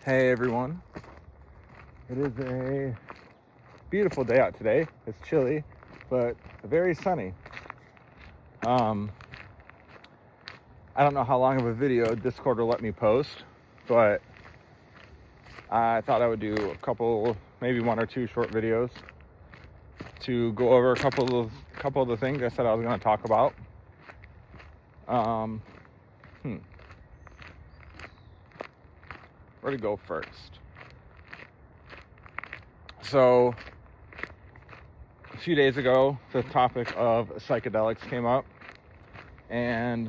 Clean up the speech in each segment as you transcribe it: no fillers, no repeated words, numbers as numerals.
Hey everyone, it is a beautiful day out today. It's chilly, but very sunny. I don't know how long of a video Discord will let me post, but I thought I would do a couple, maybe one or two short videos to go over a couple of the things I said I was going to talk about. Where to go first? So, a few days ago, the topic of psychedelics came up, and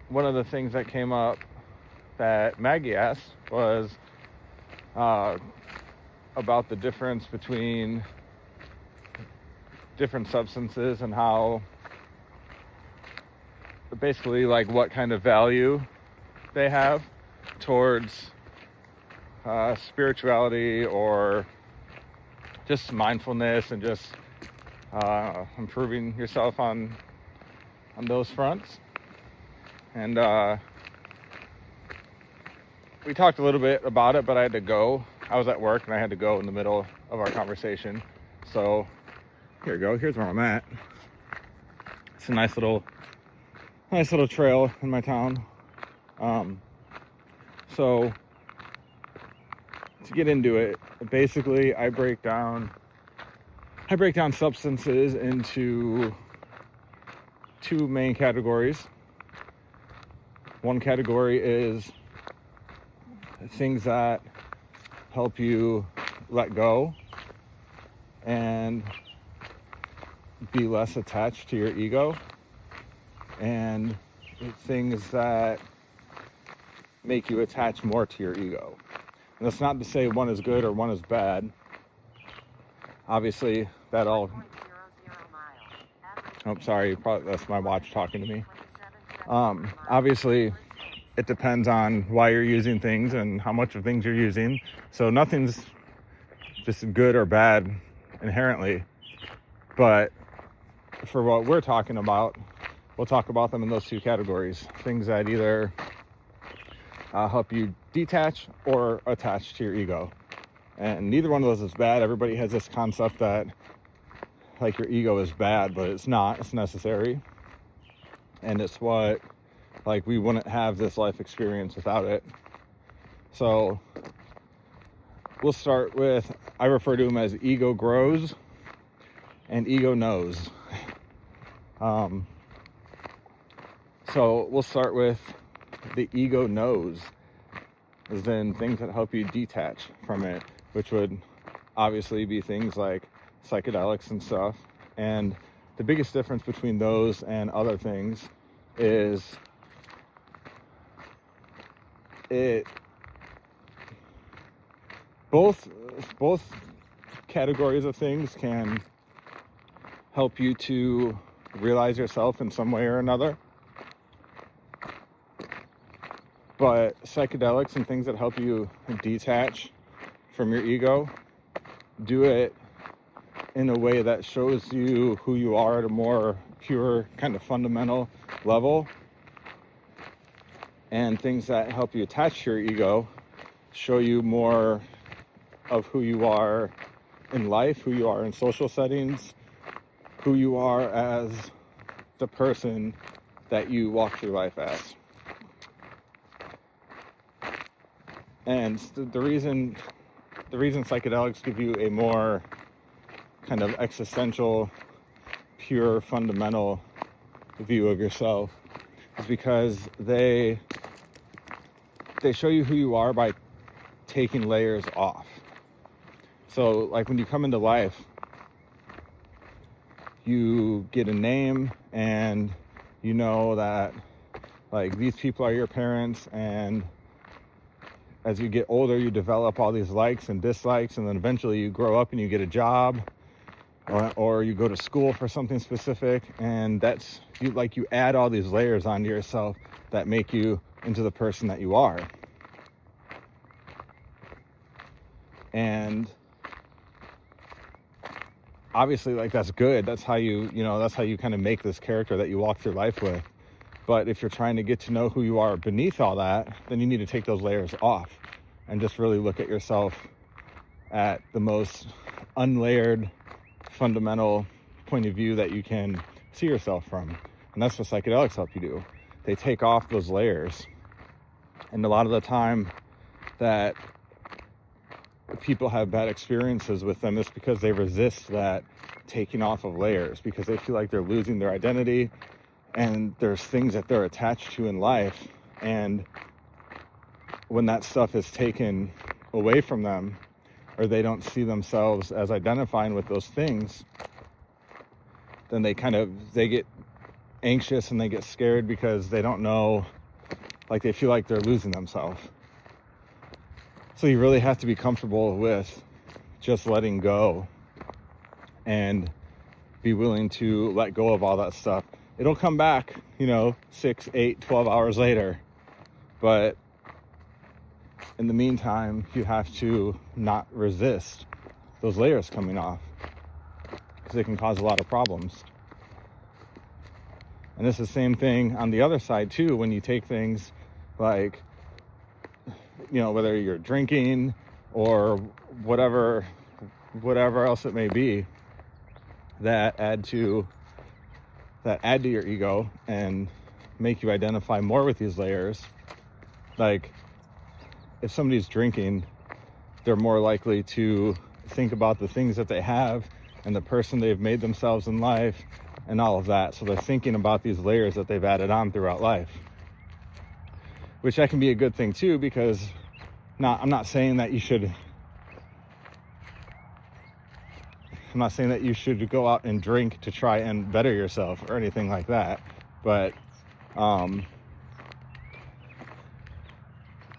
one of the things that came up that Maggie asked was about the difference between different substances and how, basically, like what kind of value they have towards spirituality or just mindfulness and just improving yourself on those fronts. And we talked a little bit about it, but I had to go. I was at work and I had to go in the middle of our conversation. So here we go. Here's where I'm at. It's a nice little trail in my town. So to get into it, basically I break down substances into two main categories. One category is things that help you let go and be less attached to your ego, and things that make you attach more to your ego. And that's not to say one is good or one is bad. Obviously, that all... Oh, sorry, probably that's my watch talking to me. Obviously, it depends on why you're using things and how much of things you're using. So nothing's just good or bad inherently. But for what we're talking about, we'll talk about them in those two categories. Things that either help you detach or attach to your ego. And neither one of those is bad. Everybody has this concept that like your ego is bad, but it's not. It's necessary. And it's what, like, we wouldn't have this life experience without it. So we'll start with, I refer to them as ego grows and ego knows. So we'll start with the ego knows, as then things that help you detach from it, which would obviously be things like psychedelics and stuff. And the biggest difference between those and other things is both categories of things can help you to realize yourself in some way or another. But psychedelics and things that help you detach from your ego do it in a way that shows you who you are at a more pure, kind of fundamental level. And things that help you attach to your ego show you more of who you are in life, who you are in social settings, who you are as the person that you walk through life as. And the reason psychedelics give you a more kind of existential, pure, fundamental view of yourself is because they show you who you are by taking layers off. So, like, when you come into life, you get a name and you know that, like, these people are your parents, and as you get older, you develop all these likes and dislikes, and then eventually you grow up and you get a job, or you go to school for something specific, and that's you add all these layers onto yourself that make you into the person that you are. And obviously, like, that's good. That's how you kind of make this character that you walk through life with. But if you're trying to get to know who you are beneath all that, then you need to take those layers off and just really look at yourself at the most unlayered, fundamental point of view that you can see yourself from. And that's what psychedelics help you do. They take off those layers. And a lot of the time that people have bad experiences with them is because they resist that taking off of layers, because they feel like they're losing their identity, and there's things that they're attached to in life. And when that stuff is taken away from them, or they don't see themselves as identifying with those things, then they get anxious and they get scared because they don't know, like they feel like they're losing themselves. So you really have to be comfortable with just letting go and be willing to let go of all that stuff. It'll come back, 6, 8, 12 hours later. But in the meantime, you have to not resist those layers coming off, because it can cause a lot of problems. And it's the same thing on the other side too, when you take things like, whether you're drinking or whatever else it may be, that add to your ego and make you identify more with these layers. Like, if somebody's drinking, they're more likely to think about the things that they have and the person they've made themselves in life and all of that. So they're thinking about these layers that they've added on throughout life, which that can be a good thing too, because I'm not saying that you should go out and drink to try and better yourself or anything like that. But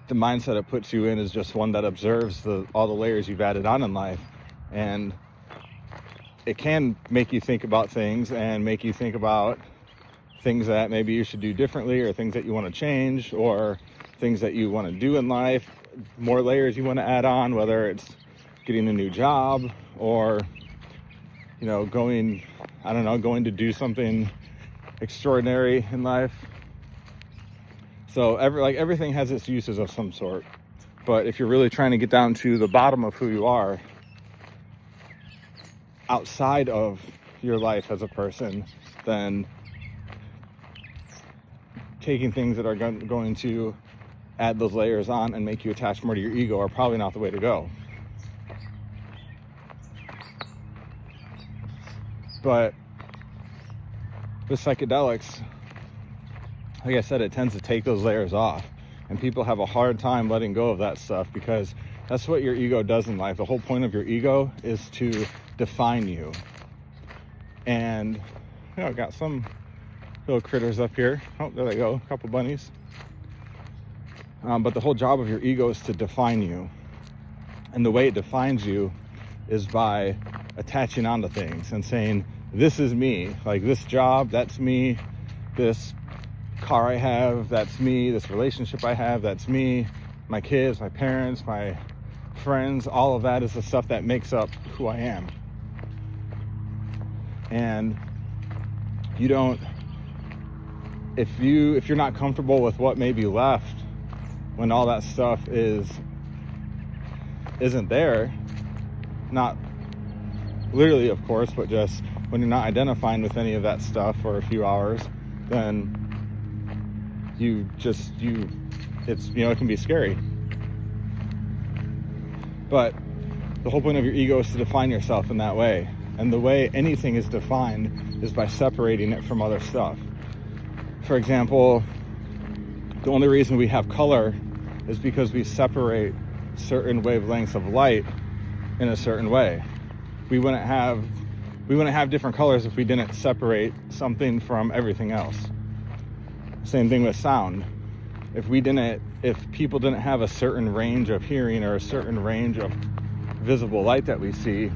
the mindset it puts you in is just one that observes all the layers you've added on in life. And it can make you think about things and make you think about things that maybe you should do differently, or things that you want to change, or things that you want to do in life, more layers you want to add on, whether it's getting a new job or going to do something extraordinary in life. So everything has its uses of some sort. But if you're really trying to get down to the bottom of who you are outside of your life as a person, then taking things that are going to add those layers on and make you attach more to your ego are probably not the way to go. But with psychedelics, like I said, it tends to take those layers off, and people have a hard time letting go of that stuff, because that's what your ego does in life. The whole point of your ego is to define you. And I've got some little critters up here. Oh, there they go, a couple bunnies. But the whole job of your ego is to define you. And the way it defines you is by attaching onto things and saying, this is me. Like, this job, that's me. This car I have, that's me. This relationship I have, that's me. My kids, my parents, my friends, all of that is the stuff that makes up who I am. And you don't, if you're not comfortable with what may be left when all that stuff isn't there, not literally, of course, but just when you're not identifying with any of that stuff for a few hours, then it can be scary. But the whole point of your ego is to define yourself in that way. And the way anything is defined is by separating it from other stuff. For example, the only reason we have color is because we separate certain wavelengths of light in a certain way. We wouldn't have different colors if we didn't separate something from everything else. Same thing with sound. If people didn't have a certain range of hearing or a certain range of visible light that we see,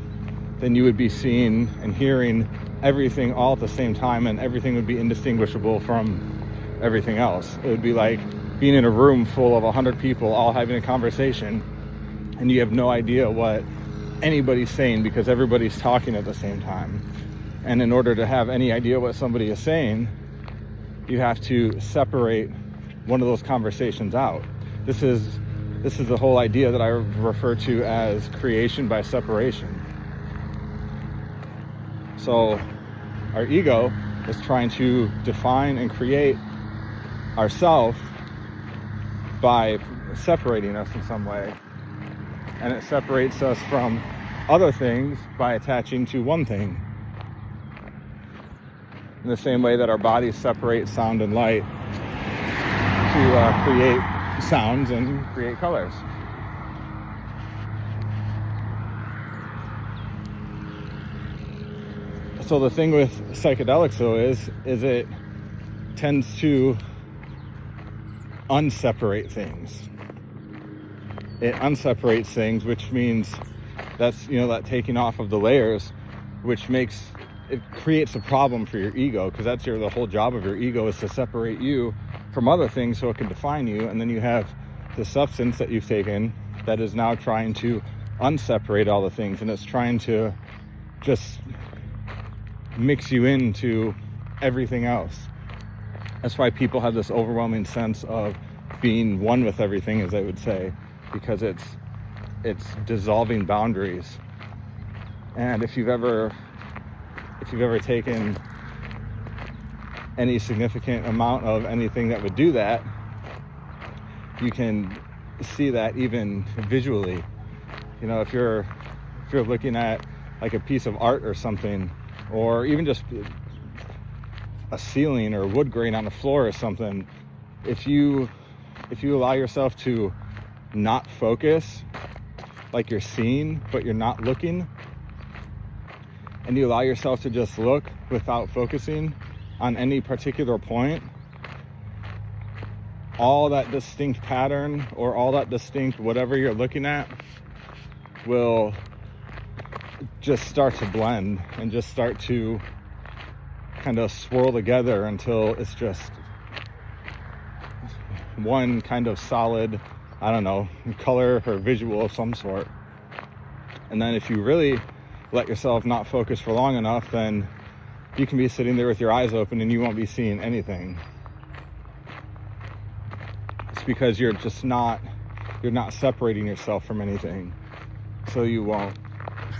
then you would be seeing and hearing everything all at the same time, and everything would be indistinguishable from everything else. It would be like being in a room full of 100 people all having a conversation, and you have no idea what anybody's saying because everybody's talking at the same time. And in order to have any idea what somebody is saying, you have to separate one of those conversations out. This is the whole idea that I refer to as creation by separation. So our ego is trying to define and create ourself by separating us in some way. And it separates us from other things by attaching to one thing. In the same way that our bodies separate sound and light to create sounds and create colors. So the thing with psychedelics though is it tends to unseparate things. It unseparates things, which means that's, that taking off of the layers, which it creates a problem for your ego, because that's the whole job of your ego, is to separate you from other things so it can define you. And then you have the substance that you've taken that is now trying to unseparate all the things, and it's trying to just mix you into everything else. That's why people have this overwhelming sense of being one with everything, as they would say, because it's dissolving boundaries. And if you've ever taken any significant amount of anything that would do that, you can see that even visually. If you're looking at like a piece of art or something, or even just a ceiling or wood grain on the floor or something, if you allow yourself to not focus, like you're seeing but you're not looking, and you allow yourself to just look without focusing on any particular point, all that distinct pattern or all that distinct whatever you're looking at will just start to blend and just start to kind of swirl together until it's just one kind of solid, color or visual of some sort. And then if you really let yourself not focus for long enough, then you can be sitting there with your eyes open and you won't be seeing anything. It's because you're not separating yourself from anything. So you won't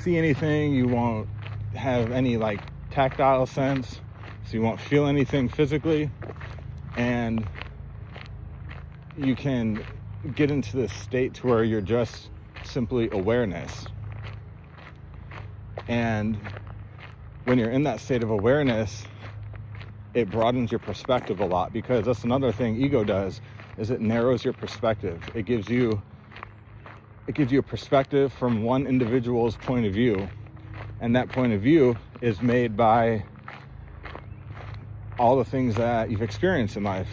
see anything, you won't have any tactile sense, so you won't feel anything physically, and you can get into this state to where you're just simply awareness. And when you're in that state of awareness, it broadens your perspective a lot, because that's another thing ego does, is it narrows your perspective. It gives you a perspective from one individual's point of view, and that point of view is made by all the things that you've experienced in life.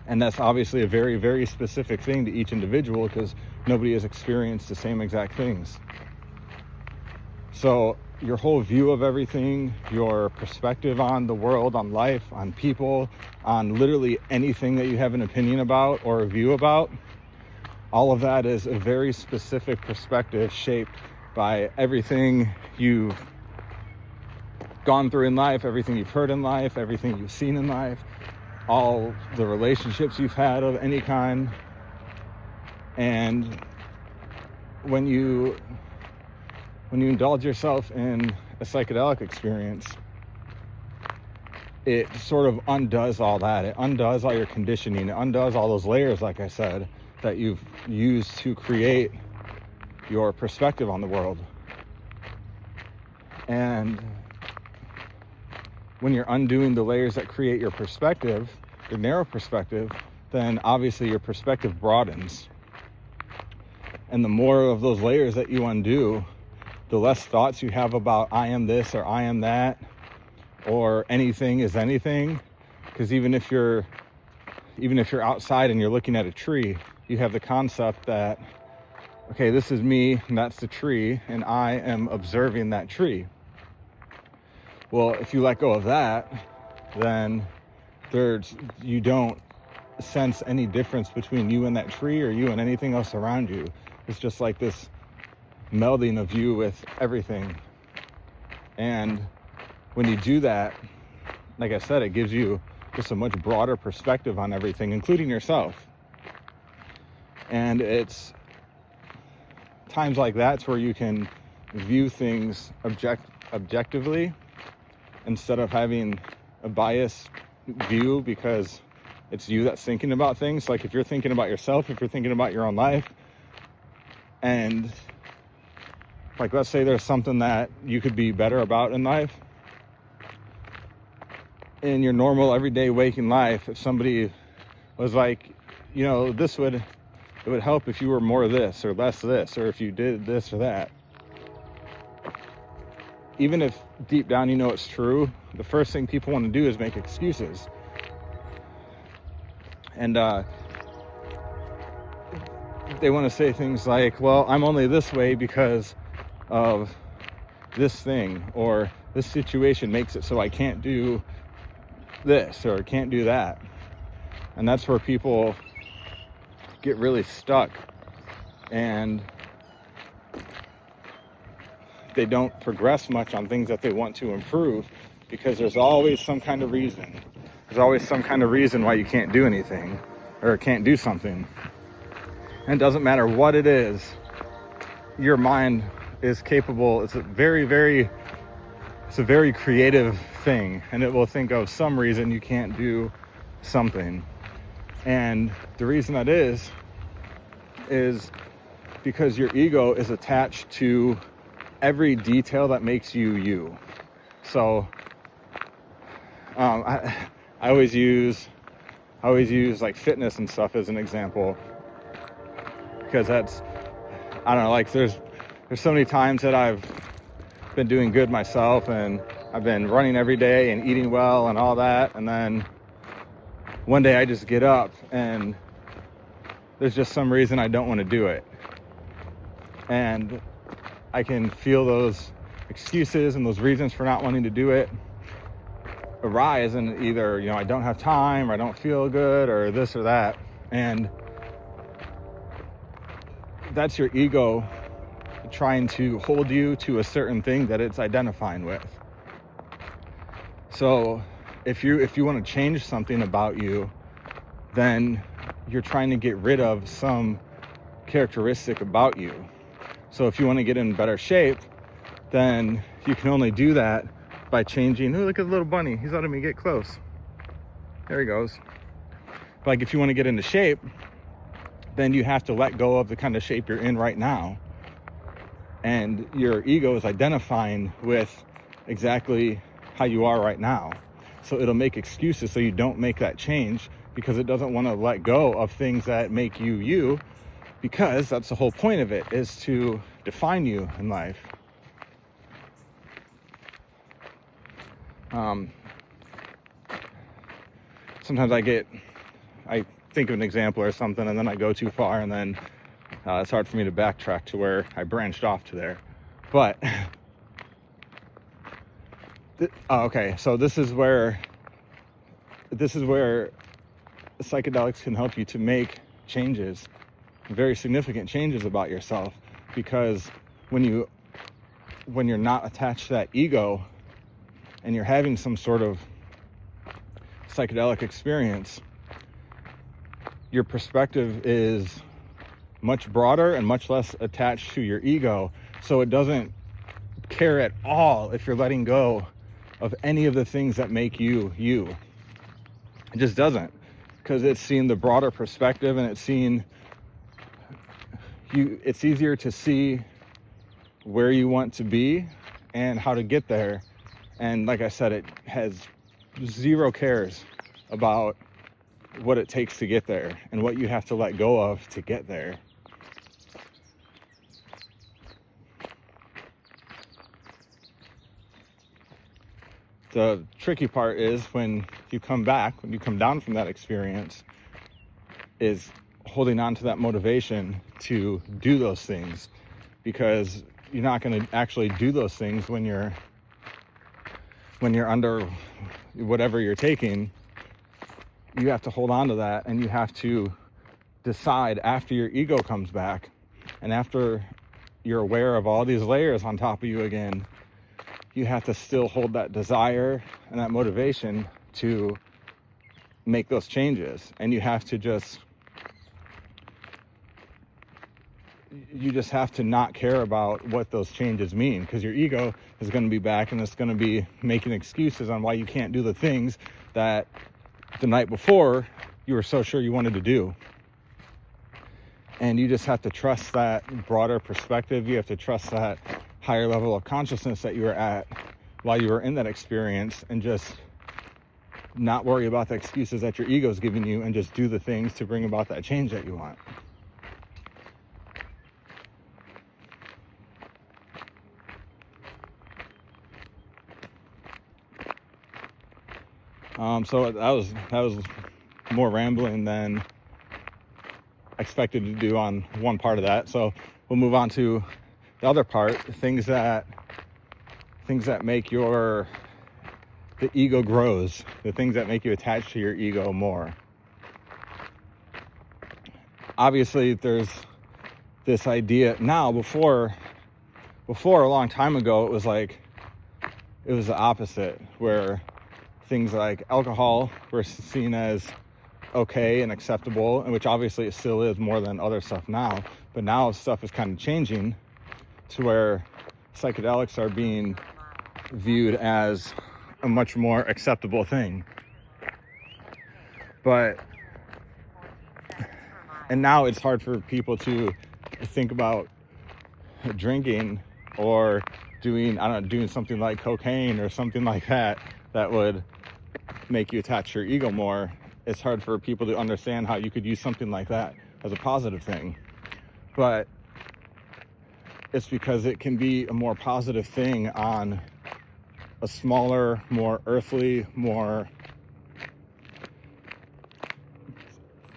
And that's obviously a very, very specific thing to each individual, because nobody has experienced the same exact things. So your whole view of everything, your perspective on the world, on life, on people, on literally anything that you have an opinion about or a view about, all of that is a very specific perspective shaped by everything you've gone through in life, everything you've heard in life, everything you've seen in life, all the relationships you've had of any kind. And when you indulge yourself in a psychedelic experience, it sort of undoes all that. It undoes all your conditioning. It undoes all those layers, like I said, that you've used to create your perspective on the world. And when you're undoing the layers that create your perspective, your narrow perspective, then obviously your perspective broadens. And the more of those layers that you undo, the less thoughts you have about I am this or I am that, or anything is anything. Because even if you're outside and you're looking at a tree, you have the concept that, okay, this is me and that's the tree, and I am observing that tree. Well, if you let go of that, then you don't sense any difference between you and that tree or you and anything else around you. It's just like this melding of you with everything. And when you do that, like I said, it gives you just a much broader perspective on everything, including yourself. And it's times like that's where you can view things objectively instead of having a biased view because it's you that's thinking about things. Like if you're thinking about yourself, if you're thinking about your own life, and like let's say there's something that you could be better about in life, in your normal everyday waking life, if somebody was like, you know, it would help if you were more this or less this, or if you did this or that. Even if deep down you know it's true, the first thing people want to do is make excuses. And they want to say things like, well, I'm only this way because of this thing, or this situation makes it so I can't do this or can't do that. And that's where people get really stuck and they don't progress much on things that they want to improve because there's always some kind of reason. There's always some kind of reason why you can't do anything or can't do something. And it doesn't matter what it is, your mind is capable. It's a very creative thing, and it will think of some reason you can't do something. And the reason that is because your ego is attached to every detail that makes you you. So I always use like fitness and stuff as an example, because that's, I don't know, like there's so many times that I've been doing good myself and I've been running every day and eating well and all that, and then one day I just get up and there's just some reason I don't want to do it. And I can feel those excuses and those reasons for not wanting to do it arise, and either, you know, I don't have time or I don't feel good or this or that. And that's your ego trying to hold you to a certain thing that it's identifying with. So if you want to change something about you, then you're trying to get rid of some characteristic about you. So if you want to get in better shape, then you can only do that by changing. Oh, look at the little bunny. He's letting me get close. There he goes. Like if you want to get into shape, then you have to let go of the kind of shape you're in right now. And your ego is identifying with exactly how you are right now. So it'll make excuses so you don't make that change, because it doesn't want to let go of things that make you you, because that's the whole point of it, is to define you in life. Sometimes I think of an example or something, and then I go too far, and then it's hard for me to backtrack to where I branched off to there. But okay, so this is where psychedelics can help you to make changes, very significant changes about yourself, because when you're not attached to that ego and you're having some sort of psychedelic experience, your perspective is much broader and much less attached to your ego. So it doesn't care at all if you're letting go of any of the things that make you you. It just doesn't, because it's seeing the broader perspective, and it's easier to see where you want to be and how to get there. And like I said, it has zero cares about what it takes to get there and what you have to let go of to get there. The tricky part is when you come down from that experience, is holding on to that motivation to do those things, because you're not going to actually do those things when you're under whatever you're taking. You have to hold on to that, and you have to decide after your ego comes back and after you're aware of all these layers on top of you again, you have to still hold that desire and that motivation to make those changes. And you have to just have to not care about what those changes mean, because your ego is going to be back and it's going to be making excuses on why you can't do the things that the night before you were so sure you wanted to do. And you just have to trust that broader perspective. You have to trust that higher level of consciousness that you were at while you were in that experience, and just not worry about the excuses that your ego is giving you, and just do the things to bring about that change that you want. So that was more rambling than expected to do on one part of that. So we'll move on to the other part, things that make the ego grows, the things that make you attached to your ego more. Obviously, there's this idea now. Before a long time ago, it was the opposite, where things like alcohol were seen as okay and acceptable, and which obviously it still is more than other stuff now. But now stuff is kind of changing to where psychedelics are being viewed as a much more acceptable thing. And now it's hard for people to think about drinking or doing something like cocaine or something like that would make you attach your ego more. It's hard for people to understand how you could use something like that as a positive thing. But it's because it can be a more positive thing on a smaller, more earthly, more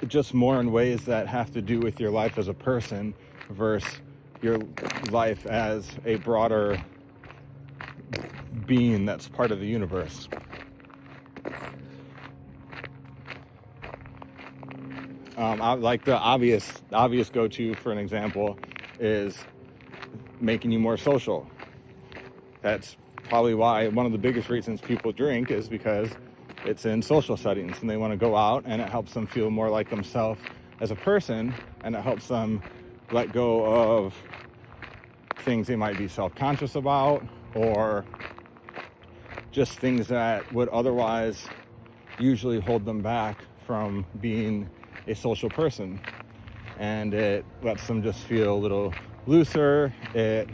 in ways that have to do with your life as a person versus your life as a broader being that's part of the universe. Like the obvious go-to for an example is making you more social. That's probably why one of the biggest reasons people drink is because it's in social settings and they want to go out, and it helps them feel more like themselves as a person, and it helps them let go of things they might be self-conscious about, or just things that would otherwise usually hold them back from being a social person. And it lets them just feel a little looser. It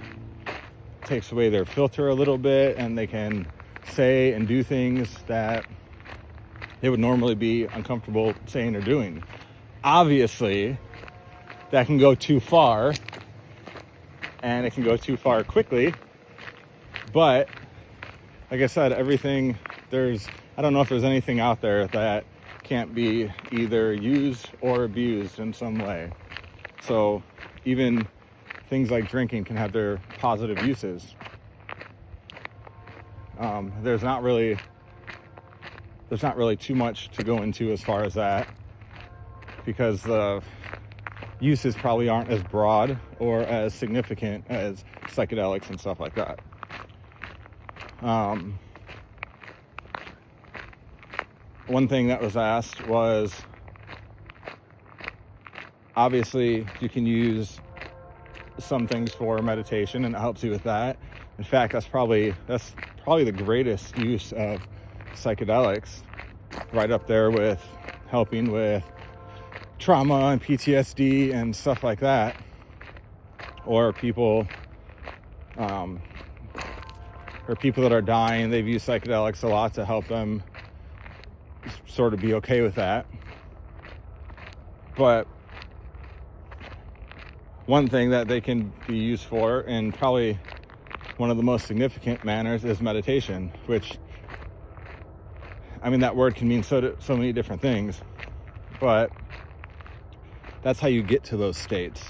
takes away their filter a little bit, and they can say and do things that they would normally be uncomfortable saying or doing. Obviously, that can go too far, and it can go too far quickly. But like I said, I don't know if there's anything out there that can't be either used or abused in some way. So even things like drinking can have their positive uses. There's not really too much to go into as far as that, because the uses probably aren't as broad or as significant as psychedelics and stuff like that. One thing that was asked was, obviously you can use some things for meditation and it helps you with that. In fact, that's probably the greatest use of psychedelics, right up there with helping with trauma and PTSD and stuff like that. Or people that are dying, they've used psychedelics a lot to help them sort of be okay with that. But one thing that they can be used for, and probably one of the most significant manners, is meditation, which, I mean, that word can mean so many different things, but that's how you get to those states.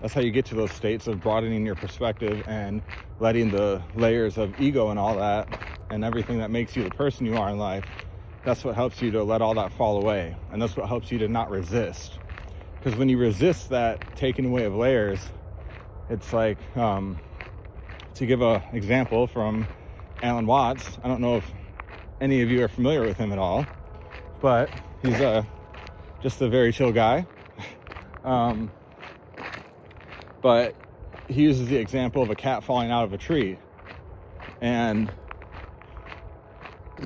That's how you get to those states of broadening your perspective and letting the layers of ego and all that and everything that makes you the person you are in life. That's what helps you to let all that fall away. And that's what helps you to not resist. Because when you resist that taking away of layers, it's like, to give an example from Alan Watts, I don't know if any of you are familiar with him at all, but he's just a very chill guy. But he uses the example of a cat falling out of a tree, and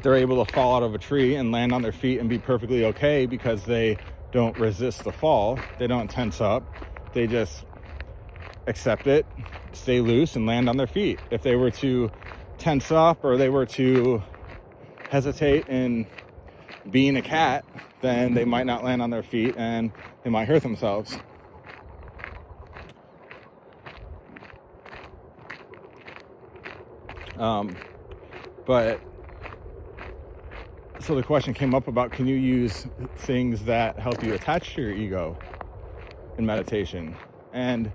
they're able to fall out of a tree and land on their feet and be perfectly okay because they don't resist the fall. They don't tense up. They just accept it, stay loose, and land on their feet. If they were to tense up or they were to hesitate in being a cat, then they might not land on their feet and they might hurt themselves. But so the question came up about, can you use things that help you attach to your ego in meditation? And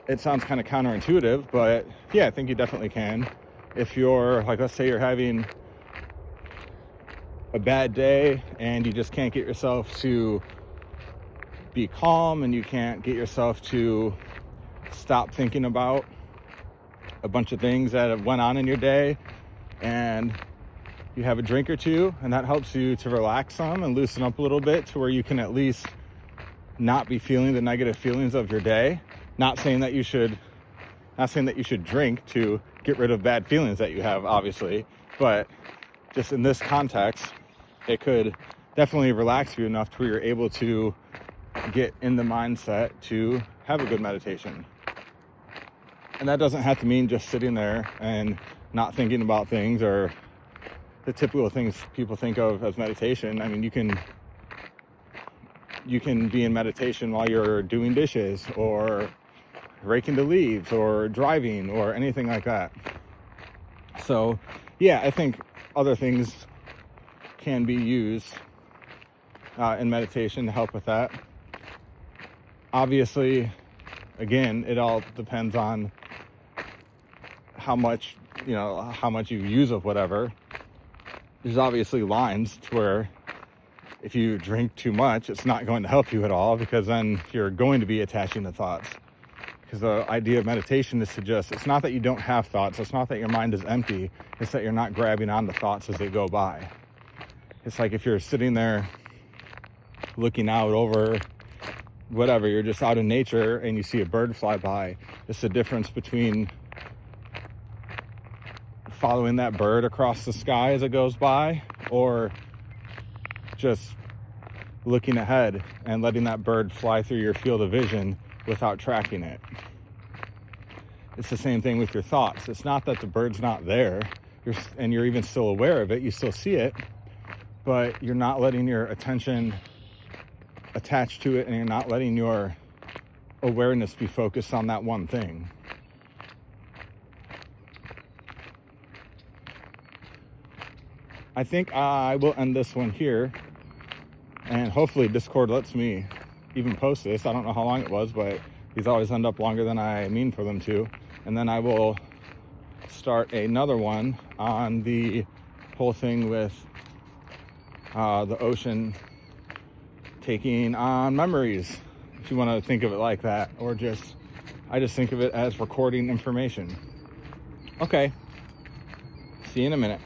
it sounds kind of counterintuitive, but yeah, I think you definitely can. If you're, like, let's say you're having a bad day and you just can't get yourself to be calm, and you can't get yourself to stop thinking about a bunch of things that have went on in your day, and you have a drink or two, and that helps you to relax some and loosen up a little bit to where you can at least not be feeling the negative feelings of your day. Not saying that you should drink to get rid of bad feelings that you have, obviously, but just in this context, it could definitely relax you enough to where you're able to get in the mindset to have a good meditation. And that doesn't have to mean just sitting there and not thinking about things or the typical things people think of as meditation. I mean, you can be in meditation while you're doing dishes or raking the leaves or driving or anything like that. So yeah, I think other things can be used in meditation to help with that. Obviously, again, it all depends on how much you use of whatever. There's obviously lines to where if you drink too much, it's not going to help you at all, because then you're going to be attaching to thoughts. Because the idea of meditation is to just, it's not that you don't have thoughts, it's not that your mind is empty, it's that you're not grabbing onto thoughts as they go by. It's like if you're sitting there looking out over whatever, you're just out in nature and you see a bird fly by. It's the difference between following that bird across the sky as it goes by, or just looking ahead and letting that bird fly through your field of vision without tracking it. It's the same thing with your thoughts. It's not that the bird's not there, you're even still aware of it, you still see it, but you're not letting your attention attach to it, and you're not letting your awareness be focused on that one thing. I think I will end this one here, and hopefully Discord lets me even post this. I don't know how long it was, but these always end up longer than I mean for them to. And then I will start another one on the whole thing with the ocean taking on memories, if you want to think of it like that, or I just think of it as recording information. Okay, see you in a minute.